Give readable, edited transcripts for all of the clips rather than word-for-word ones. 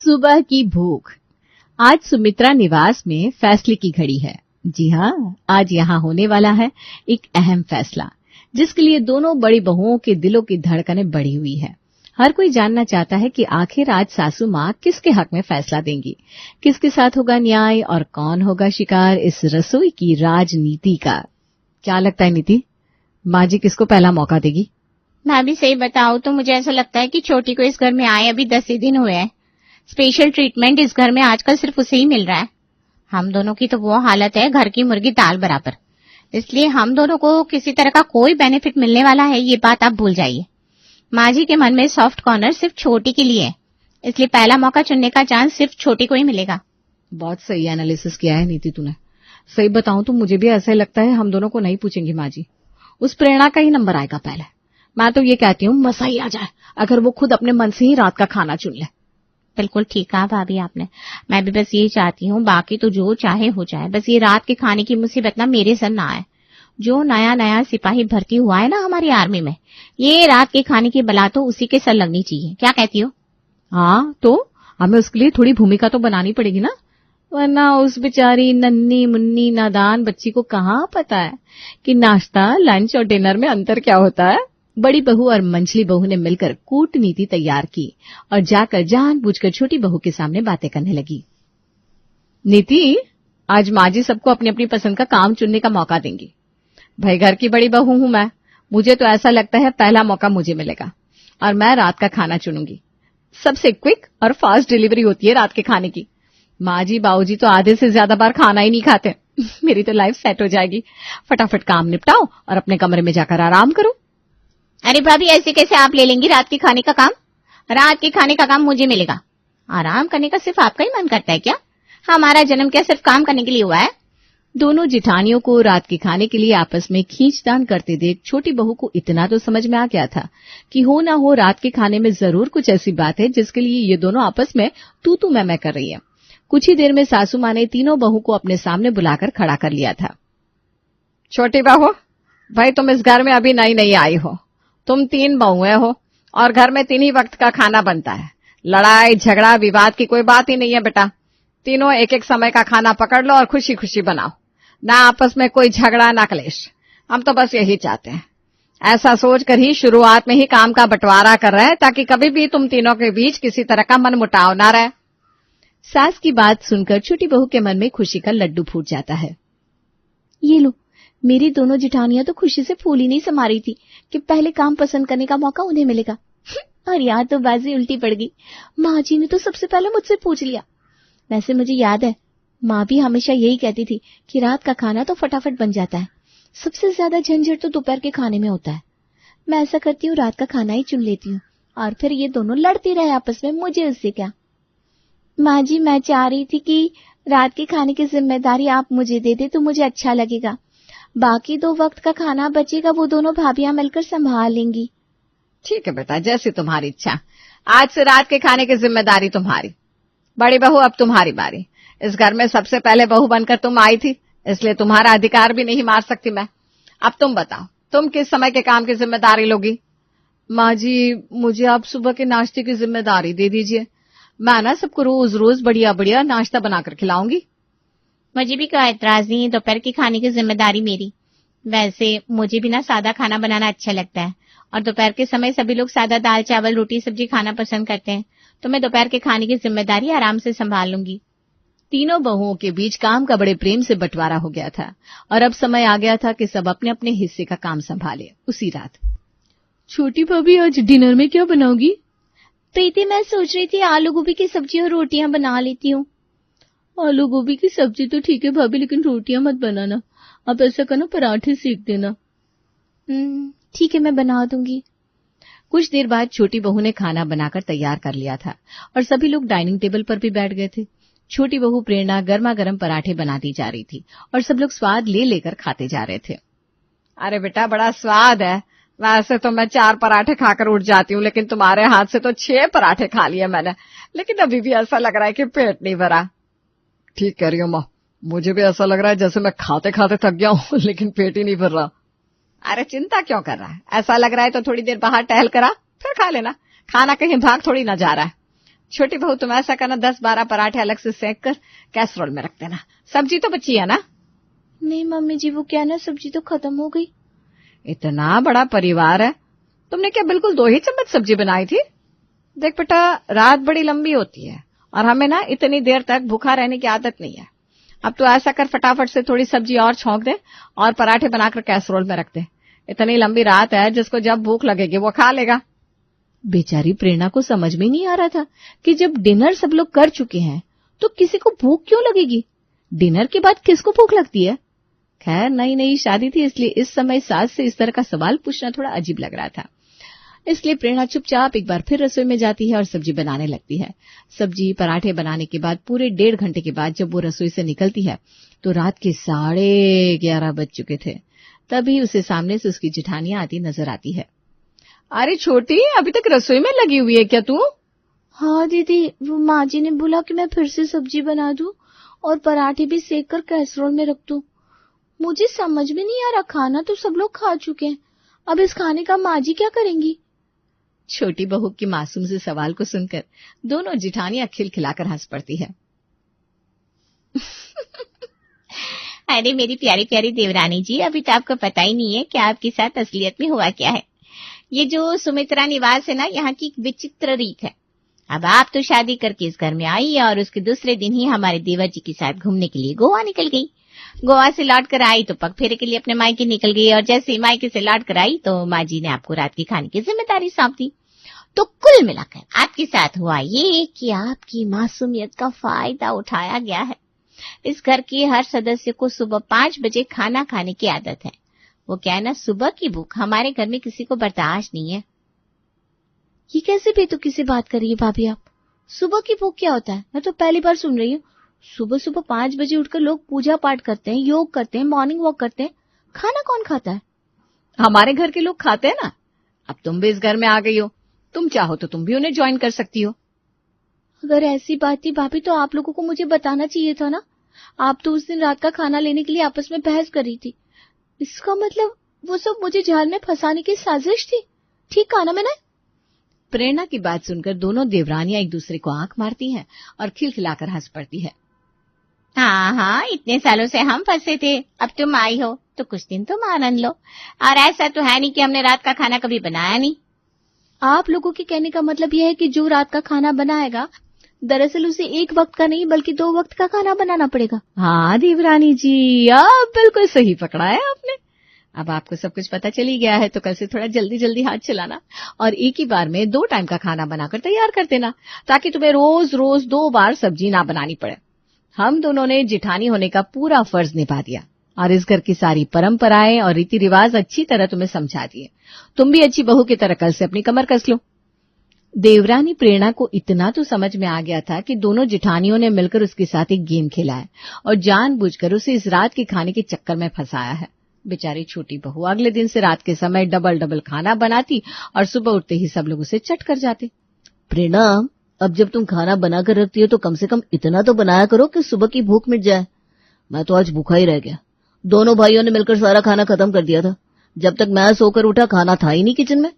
सुबह की भूख। आज सुमित्रा निवास में फैसले की घड़ी है। जी हाँ, आज यहाँ होने वाला है एक अहम फैसला, जिसके लिए दोनों बड़ी बहुओं के दिलों की धड़कनें बढ़ी हुई है। हर कोई जानना चाहता है कि आखिर आज सासू माँ किसके हक में फैसला देंगी, किसके साथ होगा न्याय और कौन होगा शिकार इस रसोई की राजनीति का। क्या लगता है नीति, माँ जी किसको पहला मौका देगी? मैं भी सही बताऊं तो मुझे ऐसा लगता है कि छोटी को इस घर में आए अभी 10 ही दिन हुए हैं। स्पेशल ट्रीटमेंट इस घर में आजकल सिर्फ उसे ही मिल रहा है। हम दोनों की तो वो हालत है घर की मुर्गी दाल बराबर। इसलिए हम दोनों को किसी तरह का कोई बेनिफिट मिलने वाला है ये बात आप भूल जाइए। माँ जी के मन में सॉफ्ट कॉर्नर सिर्फ छोटी के लिए है, इसलिए पहला मौका चुनने का चांस सिर्फ छोटी को ही मिलेगा। बहुत सही एनालिसिस किया है नीति तूने। सही बताऊं तो मुझे भी ऐसा ही लगता है हम दोनों को नहीं पूछेंगी माँ जी, उस प्रेरणा का ही नंबर आएगा पहले। मैं तो ये कहती हूँ मसा ही आ जाए अगर वो खुद अपने मन से ही रात का खाना चुन ले। बिल्कुल ठीक कहा भाभी आपने। मैं भी बस यही चाहती हूँ, बाकी तो जो चाहे हो जाए, बस ये रात के खाने की मुसीबत ना मेरे सर ना आए। जो नया नया सिपाही भर्ती हुआ है ना हमारी आर्मी में, ये रात के खाने की बला तो उसी के सर लगनी चाहिए। क्या कहती हो? हाँ, तो हमें उसके लिए थोड़ी भूमिका तो बनानी पड़ेगी ना, वरना उस बेचारी नन्ही मुन्नी नादान बच्ची को कहाँ पता है कि नाश्ता, लंच और डिनर में अंतर क्या होता है। बड़ी बहू और मंझली बहू ने मिलकर कूटनीति तैयार की और जाकर जानबूझकर छोटी बहू के सामने बातें करने लगी। नीति, आज माँ जी सबको अपनी अपनी पसंद का काम चुनने का मौका देंगी। भाई घर की बड़ी बहू हूं मैं, मुझे तो ऐसा लगता है पहला मौका मुझे मिलेगा और मैं रात का खाना चुनूंगी। सबसे क्विक और फास्ट डिलीवरी होती है रात के खाने की। माँ जी बाबूजी तो आधे से ज्यादा बार खाना ही नहीं खाते। मेरी तो लाइफ सेट हो जाएगी। फटाफट काम निपटाओ और अपने कमरे में जाकर आराम करो। अरे भाभी, ऐसे कैसे आप ले लेंगी रात के खाने का काम? रात के खाने का काम मुझे मिलेगा। आराम करने का सिर्फ आपका ही मन करता है क्या? हमारा जन्म क्या सिर्फ काम करने के लिए हुआ है? दोनों जिठानियों को रात के खाने के लिए आपस में खींचतान करते देख छोटी बहू को इतना तो समझ में आ गया था कि हो ना हो रात के खाने में जरूर कुछ ऐसी बात है जिसके लिए ये दोनों आपस में तू मैं कर रही है। कुछ ही देर में सासू माँ ने तीनों बहू को अपने सामने बुलाकर खड़ा कर लिया था। छोटी बहू, भाई तुम इस घर में अभी नई आई हो। तुम 3 बहुएं हो और घर में 3 ही वक्त का खाना बनता है। लड़ाई झगड़ा विवाद की कोई बात ही नहीं है बेटा। तीनों एक एक समय का खाना पकड़ लो और खुशी खुशी बनाओ, ना आपस में कोई झगड़ा ना क्लेश। हम तो बस यही चाहते हैं। ऐसा सोचकर ही शुरुआत में ही काम का बंटवारा कर रहे हैं ताकि कभी भी तुम तीनों के बीच किसी तरह का मनमुटाव ना रहे। सास की बात सुनकर छोटी बहू के मन में खुशी का लड्डू फूट जाता है। ये लो, मेरी दोनों जिठानियां तो खुशी से फूल ही नहीं समा रही थी कि पहले काम पसंद करने का मौका उन्हें मिलेगा। और यहाँ तो बाजी उल्टी पड़ गई। माँ जी ने तो सबसे पहले मुझसे पूछ लिया। वैसे मुझे याद है, माँ भी हमेशा यही कहती थी कि रात का खाना तो फटाफट बन जाता है, सबसे ज्यादा झंझट तो दोपहर के खाने में होता है। मैं ऐसा करती हूँ, रात का खाना ही चुन लेती हूँ और फिर ये दोनों लड़ती रहे आपस में, मुझे उससे क्या। माँ जी, मैं चाह रही थी कि रात के खाने की जिम्मेदारी आप मुझे दे दे तो मुझे अच्छा लगेगा। बाकी 2 वक्त का खाना बचेगा वो दोनों भाभियां मिलकर संभाल लेंगी। ठीक है बेटा, जैसी तुम्हारी इच्छा। आज से रात के खाने की जिम्मेदारी तुम्हारी। बड़ी बहू, अब तुम्हारी बारी। इस घर में सबसे पहले बहू बनकर तुम आई थी, इसलिए तुम्हारा अधिकार भी नहीं मार सकती मैं। अब तुम बताओ, तुम किस समय के काम की जिम्मेदारी लोगी? माँ जी, मुझे आप सुबह के नाश्ते की जिम्मेदारी दे दीजिए। मैं ना सबको रोज रोज बढ़िया बढ़िया नाश्ता बनाकर खिलाऊंगी। मुझे भी कोई एतराज नहीं है, दोपहर के खाने की जिम्मेदारी मेरी। वैसे मुझे भी ना सादा खाना बनाना अच्छा लगता है और दोपहर के समय सभी लोग सादा दाल चावल रोटी सब्जी खाना पसंद करते हैं, तो मैं दोपहर के खाने की जिम्मेदारी आराम से संभाल लूंगी। तीनों बहुओं के बीच काम का बड़े प्रेम से बंटवारा हो गया था और अब समय आ गया था कि सब अपने अपने हिस्से का काम संभाले। उसी रात, छोटी भाभी आज डिनर में क्या बनाओगी? प्रीति, मैं सोच रही थी आलू गोभी की सब्जी और रोटियां बना लेती हूँ। आलू गोभी की सब्जी तो ठीक है भाभी, लेकिन रोटियां मत बनाना। आप ऐसा करना, पराठे सेक देना। ठीक है, मैं बना दूंगी। कुछ देर बाद छोटी बहू ने खाना बनाकर तैयार कर लिया था और सभी लोग डाइनिंग टेबल पर भी बैठ गए थे। छोटी बहू प्रेरणा गर्मा गर्म पराठे बनाती जा रही थी और सब लोग स्वाद ले लेकर खाते जा रहे थे। अरे बेटा, बड़ा स्वाद है। वैसे तो मैं 4 पराठे खाकर उठ जाती हूँ, लेकिन तुम्हारे हाथ से तो 6 पराठे खा लिए मैंने, लेकिन अभी भी ऐसा लग रहा है कि पेट नहीं भरा। ठीक कह रही हो माँ, मुझे भी ऐसा लग रहा है जैसे मैं खाते खाते थक गया हूँ लेकिन पेट ही नहीं भर रहा। अरे चिंता क्यों कर रहा है? ऐसा लग रहा है तो थोड़ी देर बाहर टहल करा फिर खा लेना। खाना कहीं भाग थोड़ी ना जा रहा है। छोटी बहू तुम ऐसा करना, 10-12 पराठे अलग से सेक कर कैसरोल में रख देना। सब्जी तो बची है ना? नहीं मम्मी जी, वो क्या ना, सब्जी तो खत्म हो गई। इतना बड़ा परिवार है, तुमने क्या बिल्कुल 2 ही चम्मच सब्जी बनाई थी? देख बेटा, रात बड़ी लंबी होती है और हमें ना इतनी देर तक भूखा रहने की आदत नहीं है। अब तो ऐसा कर, फटाफट से थोड़ी सब्जी और छौंक दे और पराठे बनाकर कैसरोल में रख दे। इतनी लंबी रात है, जिसको जब भूख लगेगी वो खा लेगा। बेचारी प्रेरणा को समझ में नहीं आ रहा था कि जब डिनर सब लोग कर चुके हैं तो किसी को भूख क्यों लगेगी। डिनर के बाद किसको भूख लगती है? खैर, नई नई शादी थी, इसलिए इस समय सास से इस तरह का सवाल पूछना थोड़ा अजीब लग रहा था। इसलिए प्रेरणा चुपचाप एक बार फिर रसोई में जाती है और सब्जी बनाने लगती है। सब्जी पराठे बनाने के बाद पूरे 1.5 घंटे के बाद जब वो रसोई से निकलती है तो रात के 11:30 बज चुके थे। तभी उसे सामने से उसकी जेठानियां आती नजर आती है। अरे छोटी, अभी तक रसोई में लगी हुई है क्या तू? हाँ दीदी, वो माँ जी ने बोला कि मैं फिर से सब्जी बना दूं और पराठे भी सेक कर कैसरोल में रख दूं। मुझे समझ में नहीं आ रहा, खाना तो सब लोग खा चुके हैं, अब इस खाने का माँ जी क्या करेंगी? छोटी बहू की मासूम से सवाल को सुनकर दोनों जिठानियां खिलखिलाकर हंस पड़ती है। अरे मेरी प्यारी प्यारी देवरानी जी, अभी तो आपको पता ही नहीं है कि आपके साथ असलियत में हुआ क्या है। ये जो सुमित्रा निवास है ना, यहाँ की एक विचित्र रीत है। अब आप तो शादी करके इस घर में आई है और उसके दूसरे दिन ही हमारे देवर जी के साथ घूमने के लिए गोवा निकल गई। गोवा से लौट कर आई तो पग फेरे के लिए अपने मायके निकल गई और जैसे ही मायके से लौट कर आई तो माँ जी ने आपको रात के खाने की जिम्मेदारी सौंप दी। तो कुल मिलाकर आपके साथ हुआ ये कि आपकी मासूमियत का फायदा उठाया गया है। इस घर के हर सदस्य को सुबह 5 बजे खाना खाने की आदत है। वो क्या है ना, सुबह की भूख हमारे घर में किसी को बर्दाश्त नहीं है। ये कैसे बेतुकी से बात कर रही है भाभी आप? सुबह की भूख क्या होता है? मैं तो पहली बार सुन रही हूँ। सुबह सुबह 5 बजे उठकर लोग पूजा पाठ करते हैं, योग करते हैं, मॉर्निंग वॉक करते हैं। खाना कौन खाता है? हमारे घर के लोग खाते हैं ना। अब तुम भी इस घर में आ गई हो, तुम चाहो तो तुम भी उन्हें ज्वाइन कर सकती हो। अगर ऐसी बात थी भाभी तो आप लोगों को मुझे बताना चाहिए था ना। आप तो उस दिन रात का खाना लेने के लिए आपस में बहस कर रही थी। इसका मतलब वो सब मुझे जाल में फंसाने की साजिश थी। ठीक कहा ना मैंने? प्रेरणा की बात सुनकर दोनों देवरानियां एक दूसरे को आंख मारती हैं और खिलखिलाकर हंस पड़ती है। हाँ हाँ, इतने सालों से हम फंसे थे, अब तुम आई हो तो कुछ दिन तुम आनंद लो। और ऐसा तो है नहीं कि हमने रात का खाना कभी बनाया नहीं। आप लोगों के कहने का मतलब यह है कि जो रात का खाना बनाएगा दरअसल उसे एक वक्त का नहीं बल्कि 2 वक्त का खाना बनाना पड़ेगा। हाँ देवरानी जी, आप बिल्कुल सही पकड़ा है आपने। अब आपको सब कुछ पता चल ही गया है तो कल से थोड़ा जल्दी जल्दी हाथ चलाना और एक ही बार में 2 टाइम का खाना बनाकर तैयार कर देना, ताकि तुम्हें रोज रोज 2 बार सब्जी ना बनानी पड़े। हम दोनों ने जिठानी होने का पूरा फर्ज निभा दिया और इस घर की सारी परंपराएं और रीति रिवाज अच्छी तरह तुम्हें समझा दिए। तुम भी अच्छी बहू की तरह कल से अपनी कमर कस लो। देवरानी प्रेरणा को इतना तो समझ में आ गया था कि दोनों जिठानियों ने मिलकर उसके साथ एक गेम खेला है और जानबूझकर उसे इस रात के खाने के चक्कर में फंसाया है। बेचारी छोटी बहू अगले दिन से रात के समय डबल डबल खाना बनाती और सुबह उठते ही सब लोग उसे चट कर जाते। प्रेरणा, अब जब तुम खाना बना कर रखती हो तो कम से कम इतना तो बनाया करो कि सुबह की भूख मिट जाए। मैं तो आज भूखा ही रह गया। दोनों भाइयों ने मिलकर सारा खाना खत्म कर दिया था। जब तक मैं सोकर उठा खाना था ही नहीं किचन में।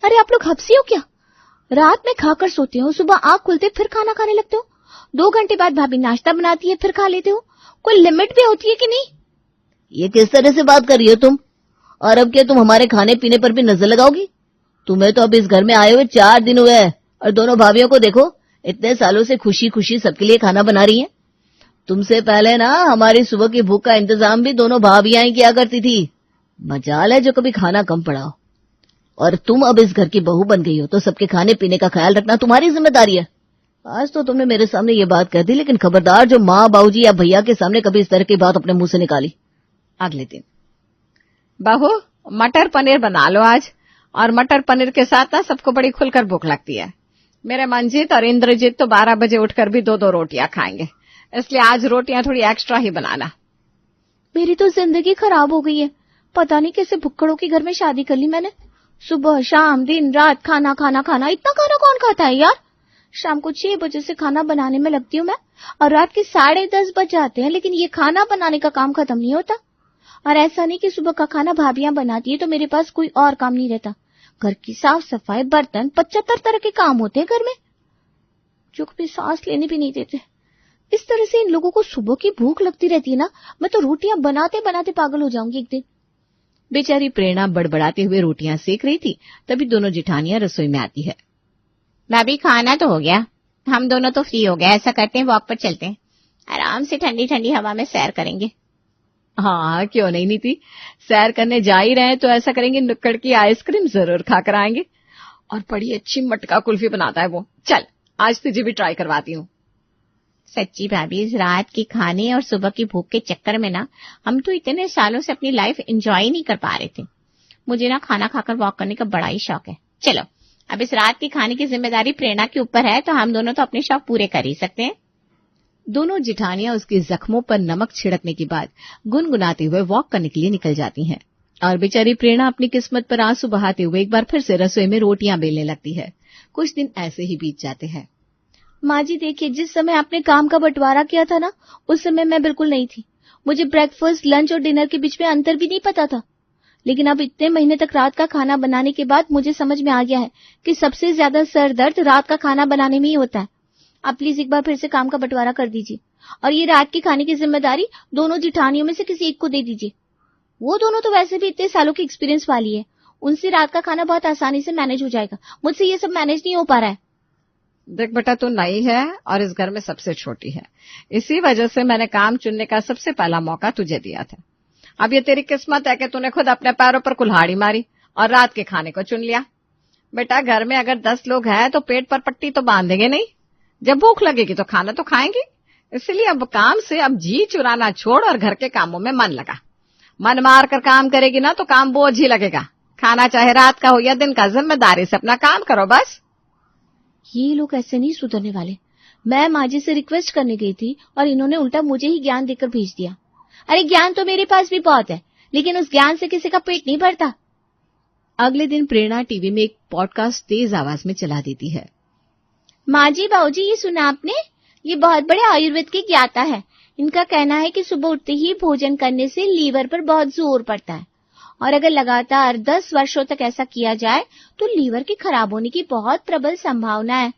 अरे आप लोग हफ्सी हो क्या? रात में खाकर सोते हो, सुबह आंख खुलते फिर खाना खाने लगते हो। 2 घंटे बाद भाभी नाश्ता बनाती है फिर खा लेते हो। कोई लिमिट भी होती है कि नहीं? ये किस तरह से बात कर रही हो तुम? और अब क्या तुम हमारे खाने पीने पर भी नजर लगाओगी? तुम्हें तो अब इस घर में आए हुए 4 दिन हुए हैं और दोनों भाभियों को देखो, इतने सालों से खुशी खुशी सबके लिए खाना बना रही हैं। तुमसे पहले ना हमारी सुबह की भूख का इंतजाम भी दोनों भाभियां ही किया करती थी। मजाल है जो कभी खाना कम पड़ा हो। और तुम अब इस घर की बहू बन गई हो तो सबके खाने पीने का ख्याल रखना तुम्हारी जिम्मेदारी है। आज तो तुमने मेरे सामने ये बात कर दी, लेकिन खबरदार जो माँ बाबूजी या भैया के सामने कभी इस तरह की बात अपने मुंह से निकाली। अगले दिन, बहू मटर पनीर बना लो आज, और मटर पनीर के साथ ना सबको बड़ी खुलकर भूख लगती है। मेरे मंजीत और इंद्रजीत तो 12 बजे उठकर भी 2-2 रोटियां खाएंगे, इसलिए आज रोटियां थोड़ी एक्स्ट्रा ही बनाना। मेरी तो जिंदगी खराब हो गई है। पता नहीं कैसे भुक्कड़ों के घर में शादी कर ली मैंने। सुबह शाम दिन रात खाना खाना खाना, इतना खाना कौन खाता है यार? शाम को 6 बजे से खाना बनाने में लगती हूँ मैं और रात के 10:30 बज जाते हैं, लेकिन ये खाना बनाने का काम खत्म नहीं होता। और ऐसा नहीं कि सुबह का खाना भाभियां बनाती है तो मेरे पास कोई और काम नहीं रहता। घर की साफ सफाई, बर्तन, 75 तरह के काम होते हैं घर में। जो कभी सांस लेने भी नहीं देते। इस तरह से इन लोगों को सुबह की भूख लगती रहती है ना, मैं तो रोटियां बनाते बनाते पागल हो जाऊंगी एक दिन। बेचारी प्रेरणा बड़बड़ाते हुए रोटियां सेक रही थी, तभी दोनों जिठानियां रसोई में आती है। भाभी खाना तो हो गया, हम दोनों तो फ्री हो गए, ऐसा करते हैं वॉक पर चलते हैं, आराम से ठंडी ठंडी हवा में सैर करेंगे। हाँ क्यों नहीं नीति, सैर करने जा ही रहे हैं तो ऐसा करेंगे, नुक्कड़ की आइसक्रीम जरूर खाकर आएंगे। और बड़ी अच्छी मटका कुल्फी बनाता है वो, चल आज तुझे भी ट्राई करवाती हूँ। सच्ची भाभी, इस रात के खाने और सुबह की भूख के चक्कर में ना हम तो इतने सालों से अपनी लाइफ एंजॉय नहीं कर पा रहे थे। मुझे ना खाना खाकर वॉक करने का बड़ा ही शौक है। चलो अब इस रात के खाने की जिम्मेदारी प्रेरणा के ऊपर है, तो हम दोनों तो अपने शौक पूरे कर ही सकते हैं। दोनों जिठानियां उसके जख्मों पर नमक छिड़कने के बाद गुनगुनाते हुए वॉक करने के लिए निकल जाती हैं और बेचारी प्रेरणा अपनी किस्मत पर आंसू बहाते हुए एक बार फिर से रसोई में रोटियां बेलने लगती है। कुछ दिन ऐसे ही बीत जाते हैं। माँ जी देखिए, जिस समय आपने काम का बंटवारा किया था ना, उस समय मैं बिल्कुल नहीं थी। मुझे ब्रेकफास्ट, लंच और डिनर के बीच में अंतर भी नहीं पता था। लेकिन अब इतने महीने तक रात का खाना बनाने के बाद मुझे समझ में आ गया है कि सबसे ज्यादा सर दर्द रात का खाना बनाने में ही होता है। आप प्लीज एक बार फिर से काम का बंटवारा कर दीजिए और ये रात के खाने की जिम्मेदारी दोनों जिठानियों में से किसी एक को दे दीजिए। वो दोनों तो वैसे भी इतने सालों की एक्सपीरियंस वाली है, उनसे रात का खाना बहुत आसानी से मैनेज हो जाएगा। मुझसे ये सब मैनेज नहीं हो पा रहा है। देख बेटा, तू नई है और इस घर में सबसे छोटी है, इसी वजह से मैंने काम चुनने का सबसे पहला मौका तुझे दिया था। अब ये तेरी किस्मत है कि तूने खुद अपने पैरों पर कुल्हाड़ी मारी और रात के खाने को चुन लिया। बेटा, घर में अगर 10 लोग हैं तो पेट पर पट्टी तो बांधेंगे नहीं, जब भूख लगेगी तो खाना तो खाएंगे। इसलिए अब काम से अब जी चुराना छोड़ और घर के कामों में मन लगा। मन मार कर काम करेगी ना तो काम बोझ ही लगेगा। खाना चाहे रात का हो या दिन का, जिम्मेदारी से अपना काम करो बस। ये लोग ऐसे नहीं सुधरने वाले। मैं माँ जी से रिक्वेस्ट करने गई थी और इन्होंने उल्टा मुझे ही ज्ञान देकर भेज दिया। अरे ज्ञान तो मेरे पास भी बहुत है, लेकिन उस ज्ञान से किसी का पेट नहीं भरता। अगले दिन प्रेरणा टीवी में एक पॉडकास्ट तेज आवाज में चला देती है। माँ जी, बाबूजी, ये सुना आपने? ये बहुत बड़े आयुर्वेद के ज्ञाता है। इनका कहना है कि सुबह उठते ही भोजन करने से लीवर पर बहुत जोर पड़ता है और अगर लगातार 10 वर्षों तक ऐसा किया जाए तो लीवर के खराब होने की बहुत प्रबल संभावना है।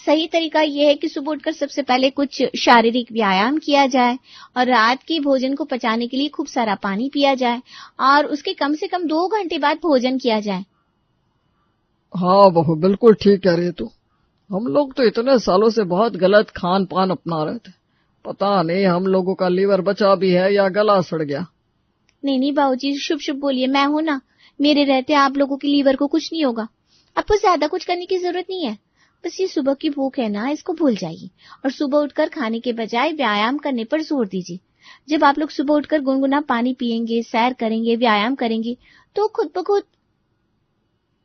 सही तरीका यह है कि सुबह उठकर सबसे पहले कुछ शारीरिक व्यायाम किया जाए और रात के भोजन को पचाने के लिए खूब सारा पानी पिया जाए और उसके कम से कम 2 घंटे बाद भोजन किया जाए। हाँ बहू, बिल्कुल ठीक कह रही तू। हम लोग तो इतने सालों से बहुत गलत खान पान अपना रहे थे। पता नहीं हम लोगों का लीवर बचा भी है या गला सड़ गया। नहीं बाबूजी, शुभ शुभ बोलिए। मैं हूं ना, मेरे रहते आप लोगों के लीवर को कुछ नहीं होगा। आपको ज्यादा कुछ करने की जरूरत नहीं है। बस ये सुबह की भूख है ना, इसको भूल जाइए और सुबह उठकर खाने के बजाय व्यायाम करने पर जोर दीजिए। जब आप लोग सुबह उठकर गुनगुना पानी पिएंगे, सैर करेंगे, व्यायाम करेंगे तो खुद ब खुद।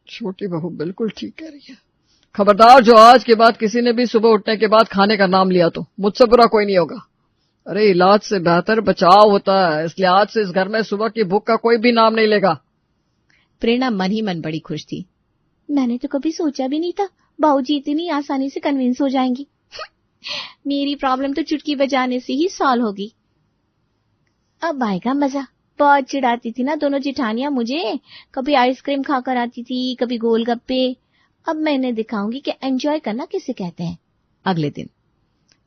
छोटी बहू बिल्कुल ठीक कह रही है। खबरदार, जो आज के बाद किसी ने भी सुबह उठने के बाद खाने का नाम लिया तो मुझसे बुरा कोई नहीं होगा। अरे इलाज से बेहतर बचाव होता है, इसलिए आज से इस घर में सुबह की भूख का कोई भी नाम नहीं लेगा। प्रेरणा मन ही मन बड़ी खुश थी। मैंने तो कभी सोचा भी नहीं था बाबूजी इतनी आसानी से कन्विंस हो जाएंगी। मेरी प्रॉब्लम तो चुटकी बजाने से ही सॉल्व होगी। अब आएगा मजा। बहुत चिढ़ाती थी ना दोनों जिठानियां मुझे, कभी आइसक्रीम खाकर आती थी, कभी गोलगप्पे। अब मैं इन्हें दिखाऊंगी कि एंजॉय करना किसे कहते हैं। अगले दिन,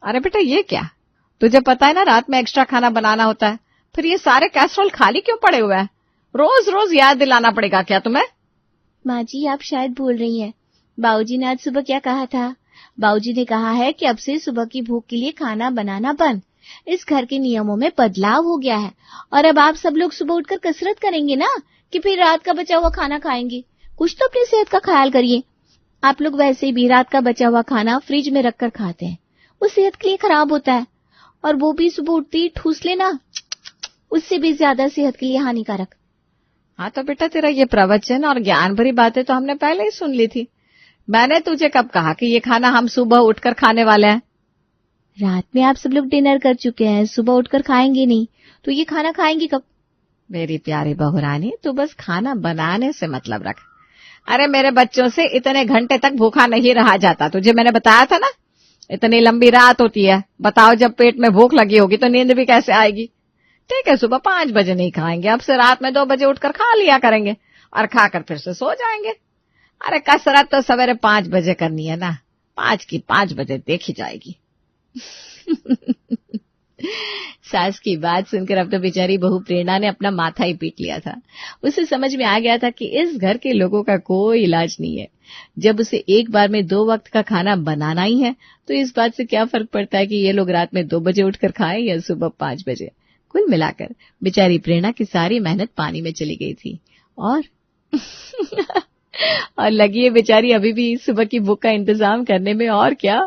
अरे बेटा ये क्या, तुझे पता है ना रात में एक्स्ट्रा खाना बनाना होता है, फिर ये सारे कैसरोल खाली क्यों पड़े हुए हैं? रोज रोज याद दिलाना पड़ेगा क्या तुम्हें? माँ जी, आप शायद भूल रही हैं। बाबूजी ने आज सुबह क्या कहा था? बाबूजी ने कहा है कि अब से सुबह की भूख के लिए खाना बनाना बंद। इस घर के नियमों में बदलाव हो गया है और अब आप सब लोग सुबह उठकर कसरत करेंगे ना कि फिर रात का बचा हुआ खाना खाएंगे। कुछ तो अपनी सेहत का ख्याल करिए। आप लोग वैसे भी रात का बचा हुआ खाना फ्रिज में रखकर खाते हैं, वो सेहत के लिए खराब होता है और वो भी सुबह उठते ही ठूस लेना, उससे भी ज्यादा सेहत के लिए हानिकारक। हाँ तो बेटा, तेरा ये प्रवचन और ज्ञान भरी बातें तो हमने पहले ही सुन ली थी। मैंने तुझे कब कहा कि ये खाना हम सुबह उठकर खाने वाले हैं? रात में आप सब लोग डिनर कर चुके हैं, सुबह उठकर खाएंगे नहीं तो ये खाना खाएंगे कब? मेरी प्यारी बहू रानी, तू बस खाना बनाने से मतलब रख। अरे मेरे बच्चों से इतने घंटे तक भूखा नहीं रहा जाता, तुझे मैंने बताया था ना। इतनी लंबी रात होती है, बताओ जब पेट में भूख लगी होगी तो नींद भी कैसे आएगी? ठीक है, सुबह 5 बजे नहीं खाएंगे, अब से रात में 2 बजे उठकर खा लिया करेंगे और खाकर फिर से सो जाएंगे। अरे कसरत तो सवेरे 5 बजे करनी है ना, 5 की 5 बजे देखी जाएगी। सास की बात सुनकर अब तो बेचारी बहू प्रेरणा ने अपना माथा ही पीट लिया था। उसे समझ में आ गया था कि इस घर के लोगों का कोई इलाज नहीं है। जब उसे एक बार में 2 वक्त का खाना बनाना ही है तो इस बात से क्या फर्क पड़ता है कि ये लोग रात में 2 बजे उठकर खाएं या सुबह 5 बजे। कुल मिलाकर बेचारी प्रेरणा की सारी मेहनत पानी में चली गई थी और और लगी है बेचारी अभी भी सुबह की भूख का इंतजाम करने में। और क्या।